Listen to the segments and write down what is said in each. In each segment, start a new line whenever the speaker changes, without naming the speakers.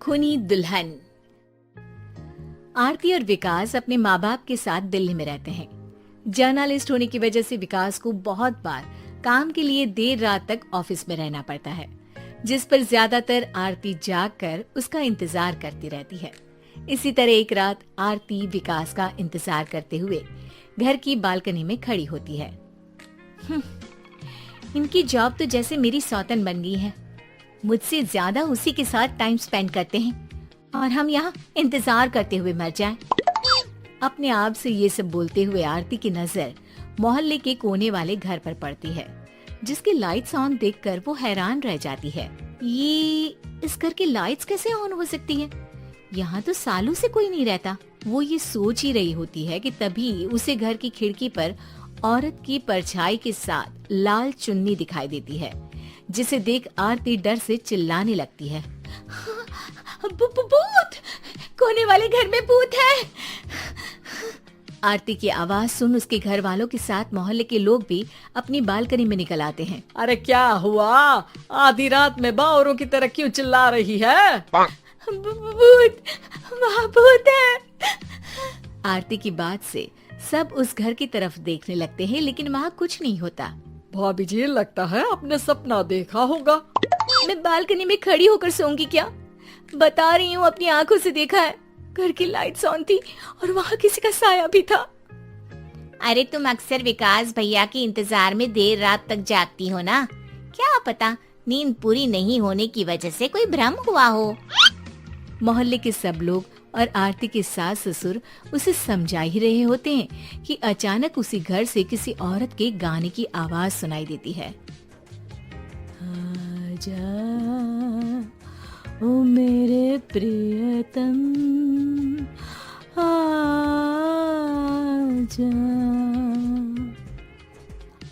खूनी दुल्हन। आरती और विकास अपने माँ बाप के साथ दिल्ली में रहते हैं। जर्नलिस्ट होने की वजह से विकास को बहुत बार काम के लिए देर रात तक ऑफिस में रहना पड़ता है, जिस पर ज्यादातर आरती जागकर उसका इंतजार करती रहती है। इसी तरह एक रात आरती विकास का इंतजार करते हुए घर की बालकनी में खड़ी होती है। इनकी जॉब तो जैसे मेरी सौतन बन गई है। मुझसे ज्यादा उसी के साथ टाइम स्पेंड करते हैं और हम यहाँ इंतजार करते हुए मर जाएं। अपने आप से ये सब बोलते हुए आरती की नजर मोहल्ले के कोने वाले घर पर पड़ती है, जिसकी लाइट्स ऑन देखकर वो हैरान रह जाती है। ये इस घर की लाइट्स कैसे ऑन हो सकती है? यहाँ तो सालों से कोई नहीं रहता। वो ये सोच ही रही होती है कि तभी उसे घर की खिड़की पर औरत की परछाई के साथ लाल चुन्नी दिखाई देती है, जिसे देख आरती डर से चिल्लाने लगती है। भूत! कोने वाले घर में भूत है। आरती की आवाज सुन उसके घर वालों के साथ मोहल्ले के लोग भी अपनी बालकनी में निकल आते हैं।
अरे क्या हुआ? आधी रात में बावरों की तरह क्यों चिल्ला रही है?
भूत! वहाँ भूत है। आरती की बात से सब उस घर की तरफ देखने लगते हैं, लेकिन वहाँ कुछ नहीं होता।
भाभी जी, लगता है आपने सपना देखा होगा।
मैं बालकनी में खड़ी होकर सोऊंगी क्या? बता रही हूँ, अपनी आंखों से देखा है। घर की लाइट्स ऑन थी और वहाँ किसी का साया भी था। अरे तुम अक्सर विकास भैया के इंतजार में देर रात तक जागती हो ना, क्या पता नींद पूरी नहीं होने की वजह से कोई भ्रम हुआ हो। मोहल्ले के सब लोग और आरती के सास ससुर उसे समझा ही रहे होते हैं कि अचानक उसी घर से किसी औरत के गाने की आवाज सुनाई देती है। आजा ओ मेरे प्रियतम आजा।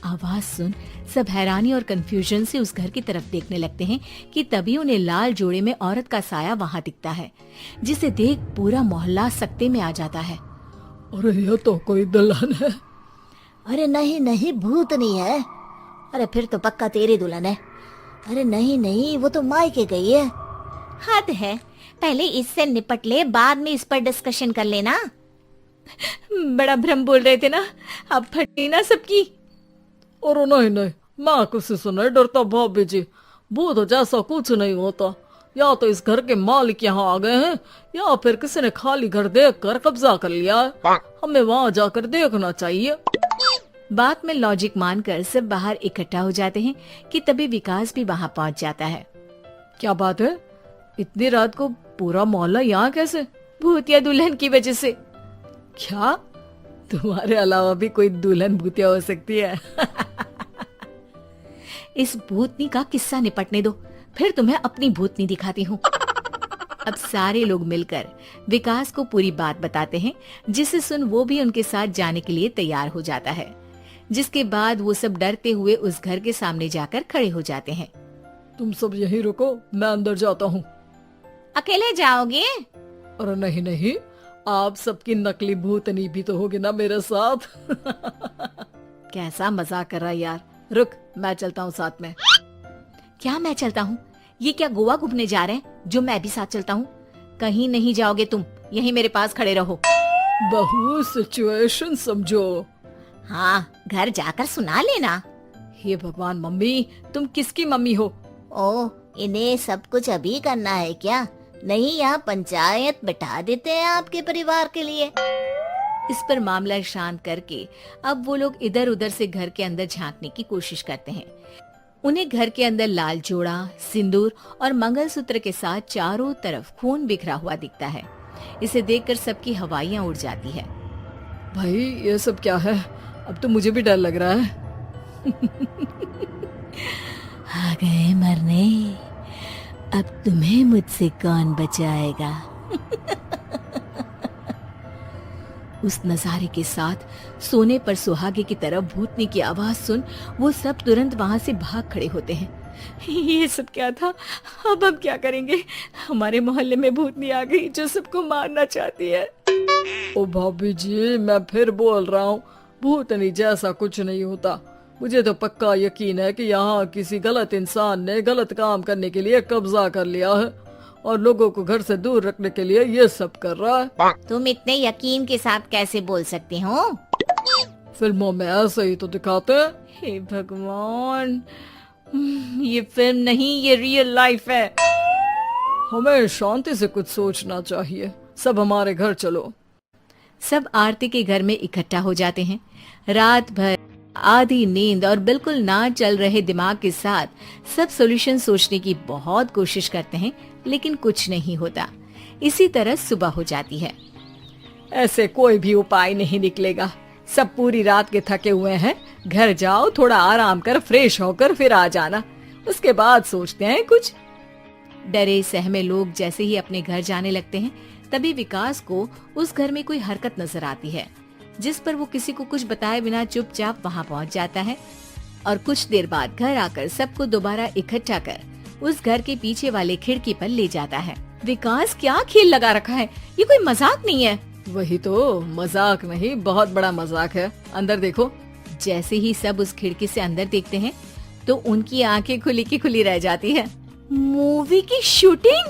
आवाज सुन सब हैरानी और कंफ्यूजन से उस घर की तरफ देखने लगते हैं कि तभी उन्हें लाल जोड़े में औरत का साया वहाँ दिखता है, जिसे देख पूरा मोहल्ला सकते में आ जाता है।
अरे ये तो कोई दुल्हन है।
अरे नहीं नहीं, भूत नहीं है। अरे फिर तो पक्का तेरी दुल्हन है। अरे नहीं नहीं, वो तो मायके गई है।
हद है, पहले इससे निपट ले, बाद में इस पर डिस्कशन कर लेना। बड़ा भ्रम बोल रहे थे ना, अब फटी ना सबकी।
और नहीं नहीं, मैं किसी से नहीं डरता भाभी जी। भूत जैसा कुछ नहीं होता। या तो इस घर के मालिक यहाँ आ गए हैं, या फिर किसी ने खाली घर देख कर कब्जा कर लिया है। हमें वहाँ जाकर देखना चाहिए।
बात में लॉजिक मानकर सब बाहर इकट्ठा हो जाते हैं कि तभी विकास भी वहाँ पहुँच जाता है।
क्या बात है? इतनी रात को पूरा मोहल्ला यहाँ कैसे?
भूतिया दुल्हन की वजह से।
क्या तुम्हारे अलावा भी कोई दुल्हन भूतिया हो सकती है?
इस भूतनी का किस्सा निपटने दो, फिर तुम्हें अपनी भूतनी दिखाती हूँ। अब सारे लोग मिलकर विकास को पूरी बात बताते हैं, जिसे सुन वो भी उनके साथ जाने के लिए तैयार हो जाता है। जिसके बाद वो सब डरते हुए उस घर के सामने जाकर खड़े हो जाते हैं।
तुम सब यहीं रुको, मैं अंदर जाता हूँ।
अकेले जाओगे?
अरे नहीं नहीं, आप सबकी नकली भूतनी भी तो होगी ना मेरे साथ।
कैसा मजाक कर रहा है यार। रुक, मैं चलता हूँ साथ में। क्या मैं चलता हूँ? ये क्या गोवा घूमने जा रहे हैं जो मैं भी साथ चलता हूँ? कहीं नहीं जाओगे तुम, यहीं मेरे पास खड़े रहो।
बहू सिचुएशन समझो।
हाँ, घर जाकर सुना लेना।
हे भगवान, मम्मी तुम किसकी मम्मी हो?
ओ, इन्हें सब कुछ अभी करना है क्या? नहीं, यहाँ पंचायत बैठा देते हैं आपके परिवार के लिए।
इस पर मामला शांत करके अब वो लोग इधर उधर से घर के अंदर झांकने की कोशिश करते हैं। उन्हें घर के अंदर लाल जोड़ा, सिंदूर और मंगलसूत्र के साथ चारों तरफ खून बिखरा हुआ दिखता है। इसे देखकर सबकी हवाइयां उड़ जाती है।
भाई ये सब क्या है? अब तो मुझे भी डर लग रहा है।
आ गए मरने, अब तुम्हें मुझसे कौन बचाएगा? उस नजारे के साथ सोने पर सुहागे की तरफ भूतनी की आवाज सुन वो सब तुरंत वहाँ से भाग खड़े होते हैं। ये सब क्या था? अब हम क्या करेंगे? हमारे मोहल्ले में भूतनी आ गई जो सबको मारना चाहती है।
ओ भाभी जी, मैं फिर बोल रहा हूँ, भूतनी जैसा कुछ नहीं होता। मुझे तो पक्का यकीन है कि यहाँ किसी गलत इंसान ने गलत काम करने के लिए कब्जा कर लिया है और लोगों को घर से दूर रखने के लिए ये सब कर रहा है।
तुम इतने यकीन के साथ कैसे बोल सकते हो?
फिल्मों में ऐसे ही तो दिखाते हैं।
हे भगवान, ये फिल्म नहीं, ये रियल लाइफ है।
हमें शांति से कुछ सोचना चाहिए। सब हमारे घर चलो।
सब आरती के घर में इकट्ठा हो जाते हैं। रात भर आधी नींद और बिल्कुल ना चल रहे दिमाग के साथ सब सॉल्यूशन सोचने की बहुत कोशिश करते हैं, लेकिन कुछ नहीं होता। इसी तरह सुबह हो जाती है।
ऐसे कोई भी उपाय नहीं निकलेगा। सब पूरी रात के थके हुए हैं। घर जाओ, थोड़ा आराम कर, फ्रेश होकर फिर आ जाना। उसके बाद सोचते हैं कुछ।
डरे सहमे लोग जैसे ही अपने घर जाने लगते हैं, तभी विकास को उस घर में कोई हरकत नजर आती है, जिस पर वो किसी को कुछ बताए बिना चुपचाप वहाँ पहुँच जाता है और कुछ देर बाद घर आकर सबको दोबारा इकट्ठा कर उस घर के पीछे वाले खिड़की पर ले जाता है। विकास, क्या खेल लगा रखा है? ये कोई मजाक नहीं है।
वही तो, मजाक नहीं, बहुत बड़ा मजाक है। अंदर देखो।
जैसे ही सब उस खिड़की से अंदर देखते हैं तो उनकी आंखें खुली की खुली रह जाती है। मूवी की शूटिंग?